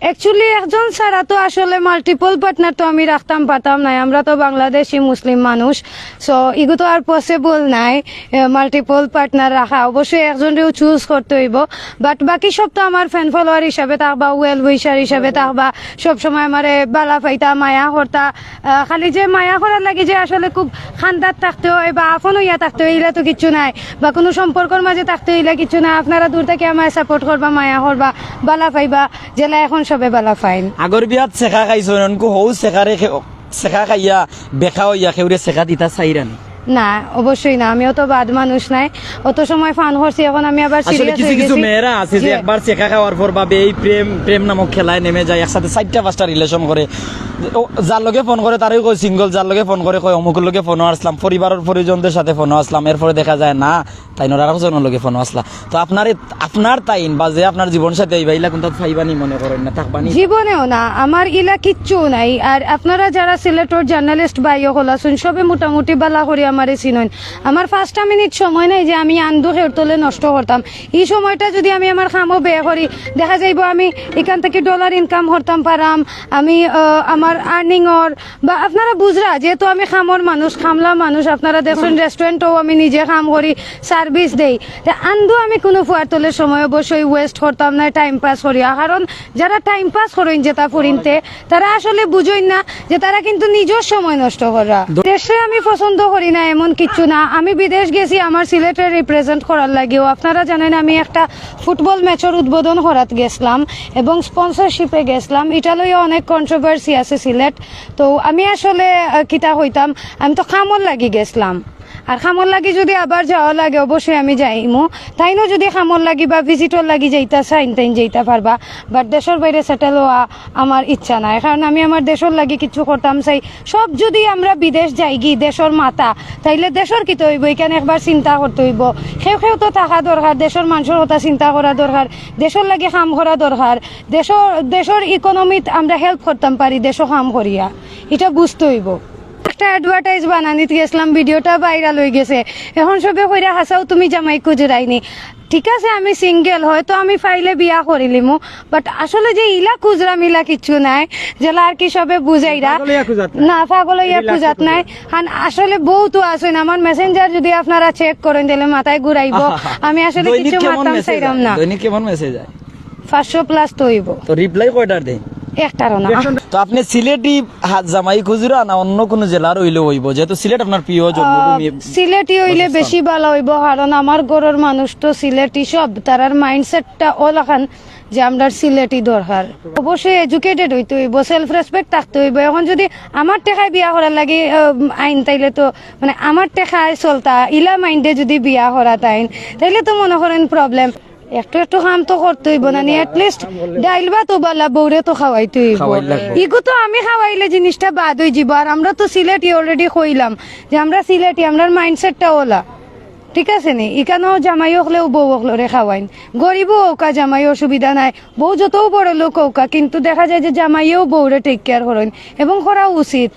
Actually একজন ছাড়া তো আসলে মাল্টিপল পার্টনার তো আমি রাখতাম পারতাম না, আমরা তো বাংলাদেশি মুসলিম মানুষ, সো এগুলো তো আর পসিবল নাই মাল্টিপল পার্টনার রাখা। অবশ্যই একজনেও চুজ করতে হইব, বাট বাকি সব তো আমার ফ্যান ফলোয়ার হিসাবে থাকবা, ওয়েল উইশার হিসাবে থাকবা, সবসময় আমার বালা ফাইতা মায়া করতা। খালি যে মায়া করার লাগে যে আসলে খুব খান্দার থাকতে হয় বা আপন হইয়া থাকতে হয় এগুলা তো কিছু নাই, বা কোনো সম্পর্কের মাঝে থাকতে হইলে কিছু নাই। আপনারা দূর থেকে আমায় সাপোর্ট করবা, মায়া করবা, বালা পাইবা, জেলা এখন সবে বালা ফাইন। আগর বিয়াত শেখা খাইছো ননকু হৌ শেখারে শেখা খাইয়া বেখা হইয়া খেউরে শেখা দিতা চাইরানি? না, অবশ্যই না, আমিও তো বাদ মানুষ নাই, অত সময় ফান করছি, এখন আমি আবার আসলে সিরিয়াস কিছু হয়ে কিছু গেছি। মেয়েরা আছে যে একবার শেখা খাওয়ার পর ভাবে এই প্রেম প্রেম নামক খেলায় নেমে যায়, একসাথে 4টা-5টা রিলেশন করে। যার লগে ফোন করে তারই কয় সিঙ্গল, যার লগে ফোন করে কয় অমুকের লগে ফোন আসলাম, পরিবারের পরিজনদের সাথে ফোন আসলাম, এরপরে দেখা যায় না তাই আরেকজনের লগে ফোন আসলাম। তো আপনার তাইন বা যে আপনার জীবন সাথে এই বাইলা কোনটা ফাইবানি মনে করেন না থাকবানি? জীবনেও না, আমার ইলা কিচ্ছু নাই। আর আপনারা যারা সিলেটর জার্নালিস্ট ভাইও হলাছুন সবে মোটামুটি বালা করে আমারে চিনন। আমার 5টা মিনিট সময় নাই যে আমি আন্দু হেরতলে নষ্ট করতাম। এই সময়টা যদি আমি আমার খামও ব্যয় করি, দেখা যাইব আমি এখান থেকে ডলার ইনকাম করতাম পারাম, আমি আমার আর্নিংর বা আপনারা বুঝরা, যেহেতু আমি খামর মানুষ, খামলা মানুষ, আপনারা দেখুন রেস্টুরেন্টও আমি নিজে খাম করি, সার্ভিস দেই। আন্দু আমি কোনো ফুয়ার তোলের সময় অবশ্যই ওয়েস্ট করতাম না টাইম পাস করিয়া, কারণ যারা টাইম পাস করেন যেটা পরিনতে তারা আসলে বুঝেন না যে তারা কিন্তু নিজের সময় নষ্ট করা। দেশে আমি পছন্দ করি না এমন কিছু না, আমি বিদেশ গেছি আমার সিলেটে রিপ্রেজেন্ট করার লাগেও। আপনারা জানেন আমি একটা ফুটবল ম্যাচের উদ্বোধন করাত গেছিলাম এবং স্পন্সরশিপে গেছিলাম, এটা লইয়া অনেক কন্ট্রোভার্সি আছে সিলেট। তো আমি আসলে কিতা হইতাম, আমি তো খামর লাগি গেছিলাম, আর খামর লাগি যদি আবার যাওয়া লাগে অবশ্যই আমি যাইমু। তাইনও যদি খামর লাগি বা ভিজিটর লাগি যাইতা চাইন তাইন যাইতা পারবা, বাট দেশের বাইরে সেটেল হওয়া আমার ইচ্ছা নাই, কারণ আমি আমার দেশের লাগি কিছু করতাম চাই। সব যদি আমরা বিদেশ যাই গি দেশের মাতা, তাইলে দেশের কি তো হইব, এখানে একবার চিন্তা করতে হইব। সেও তো থাকা দরকার, দেশের মানুষের কথা চিন্তা করা দরকার, দেশের লাগি কাম করা দরকার, দেশের ইকোনমিত আমরা হেল্প করতাম পারি দেশও কাম করিয়া, এটা বুঝতে হইব। একটা অ্যাডভার্টাইজ বানানিত গেছিলাম, ভিডিওটা ভাইরাল হয়ে গেছে, এখন সবে কইরা হাসাও তুমি জামাই খুঁজরাইনি। ঠিক আছে আমি সিঙ্গেল, হয়তো আমি ফাইলে বিয়া করিলিমু, বাট আসলে যে ইলা খুঁজরা মিলা কিছু নাই, যেলা আর কি সবে বুঝাইরা না পাগল ইয়া খুঁজাত নাই। কারণ আসলে বউ তো আসেন, আমার মেসেঞ্জার যদি আপনারা চেক করেন তাহলে মাথায় ঘুরাইব। আমি আসলে কিছু মারতাম চাইলাম না। দৈনিক কেমন মেসেজ যায়? 500+ তো হইব। তো রিপ্লাই কয়টার দেয়? একটারও না। তো আপনি সিলেটি জামাই খুঁজরা না অন্য কোনো জেলার হইলে হইব, যেহেতু সিলেট আপনার প্রিয় জন্মভূমি? সিলেটি হইলে বেশি ভালো হইব, কারণ আমার ঘরের মানুষ তো সিলেটি, সব তারার মাইন্ডসেটটা ওলাখান যে আমরা সিলেটি দরকার। অবশ্যই এডুকেটেড হইতে হইব, সেলফ রেসপেক্ট থাকতে হইব। এখন যদি আমার টেকায় বিয়া করার লাগে আইন, তাইলে তো মানে আমার টেকায় চলতা ইলা মাইন্ডে যদি বিয়া করা তাইন, তাইলে তো মনে করেন প্রবলেম। একটু একটু কাম তো করতে হইব না, এটলিস্ট ডাইল বা তো বালা বউরে তো খাওয়াইতে হইব। ইগু তো আমি খাওয়াইলে জিনিসটা বাদ হয়ে যাব। আর আমরা তো সিলেটি অলরেডি কইলাম যে আমরা সিলেটি, আমরা মাইন্ডসেটটা ওলা, ঠিক আছে নি? এখানেও জামাই হলেও বউ হলে খাওয়াইন, গরিবও ওকা জামাই অসুবিধা নাই, বউ যতও বড় লোক ওকা, কিন্তু দেখা যায় যে জামাইও বউরে টেক কেয়ার করেন এবং করা উচিত।